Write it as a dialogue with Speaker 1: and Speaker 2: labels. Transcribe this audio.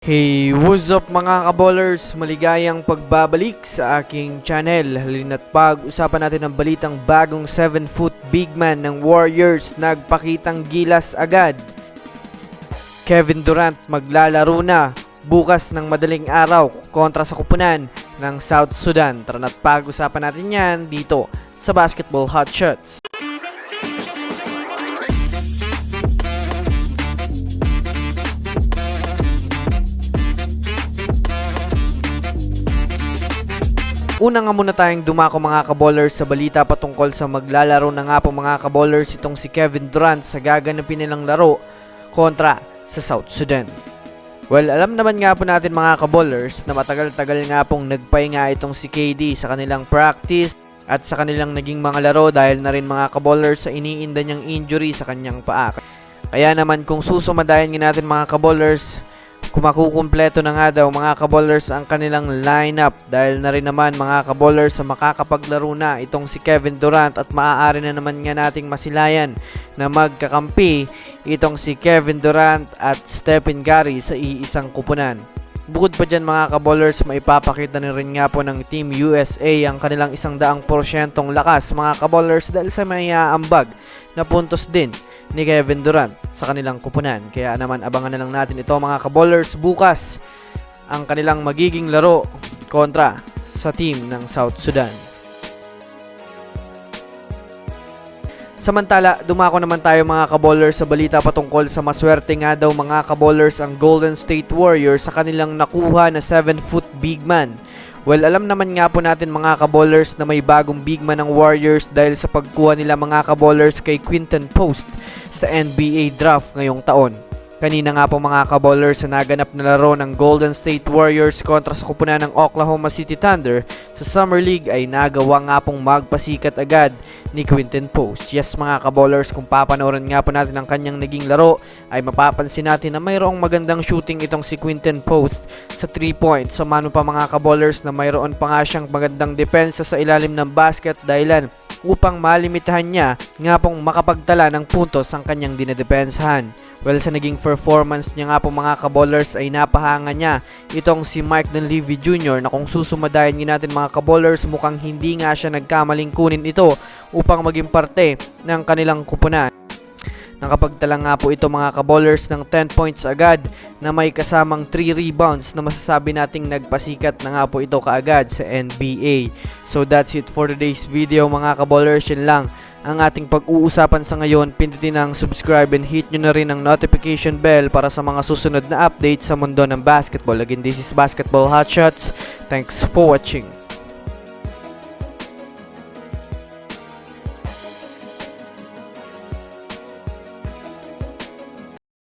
Speaker 1: Hey, what's up mga kaballers? Maligayang pagbabalik sa aking channel. Halina't pag-usapan natin ang balitang bagong 7-foot big man ng Warriors nagpakitang gilas agad. Kevin Durant maglalaro na bukas ng madaling araw kontra sa kupunan ng South Sudan. Tara na't pag-usapan natin yan dito sa Basketball Hot Shots. Una nga muna tayong dumako mga kaballers sa balita patungkol sa maglalaro na nga po mga kaballers itong si Kevin Durant sa gaganapin nilang laro kontra sa South Sudan. Well, alam naman nga po natin mga kaballers na matagal-tagal nga pong nagpahinga itong si KD sa kanilang practice at sa kanilang naging mga laro dahil na rin mga kaballers sa iniinda niyang injury sa kanyang paa. Kaya naman kung susumadayan nga natin mga kaballers, kumakukumpleto na nga daw mga kaballers ang kanilang lineup dahil na rin naman mga kaballers sa makakapaglaro na itong si Kevin Durant at maaari na naman nga nating masilayan na magkakampi itong si Kevin Durant at Stephen Curry sa iisang kupunan. Bukod pa dyan mga kaballers, maipapakita na rin nga po ng Team USA ang kanilang 100% lakas mga kaballers dahil sa may aambag na puntos din ni Kevin Durant sa kanilang kupunan. Kaya naman abangan na lang natin ito mga kaballers bukas ang kanilang magiging laro kontra sa team ng South Sudan. Samantala, dumako naman tayo mga kaballers sa balita patungkol sa maswerte nga daw mga kaballers ang Golden State Warriors sa kanilang nakuha na 7-foot big man. Well, alam naman nga po natin mga kaballers na may bagong big man ng Warriors dahil sa pagkuha nila mga kaballers kay Quinton Post sa NBA draft ngayong taon. Kanina nga po mga kaballers sa naganap na laro ng Golden State Warriors kontra sa kupunan ng Oklahoma City Thunder sa Summer League ay nagawa nga pong magpasikat agad ni Quinton Post. Yes mga kaballers, kung papanoorin nga po natin ang kanyang naging laro ay mapapansin natin na mayroong magandang shooting itong si Quinton Post sa 3 points. So mano pa mga kaballers na mayroon pa nga siyang magandang depensa sa ilalim ng basket dahilan upang malimitahan niya nga pong makapagtala ng puntos ang kanyang dinedepensahan. Well, sa naging performance niya nga po mga kaballers ay napahanga niya itong si Mike Dunleavy Jr. na kung susumadayan natin mga kaballers mukhang hindi nga siya nagkamaling kunin ito upang maging parte ng kanilang kupunan. Nakapagtala nga po ito mga kaballers ng 10 points agad na may kasamang 3 rebounds na masasabi nating nagpasikat na nga po ito kaagad sa NBA. So that's it for today's video mga kaballers. Yun lang ang ating pag-uusapan sa ngayon. Pindutin ang subscribe and hit nyo na rin ang notification bell para sa mga susunod na updates sa mundo ng basketball. Again, this is Basketball Hot Shots. Thanks for watching.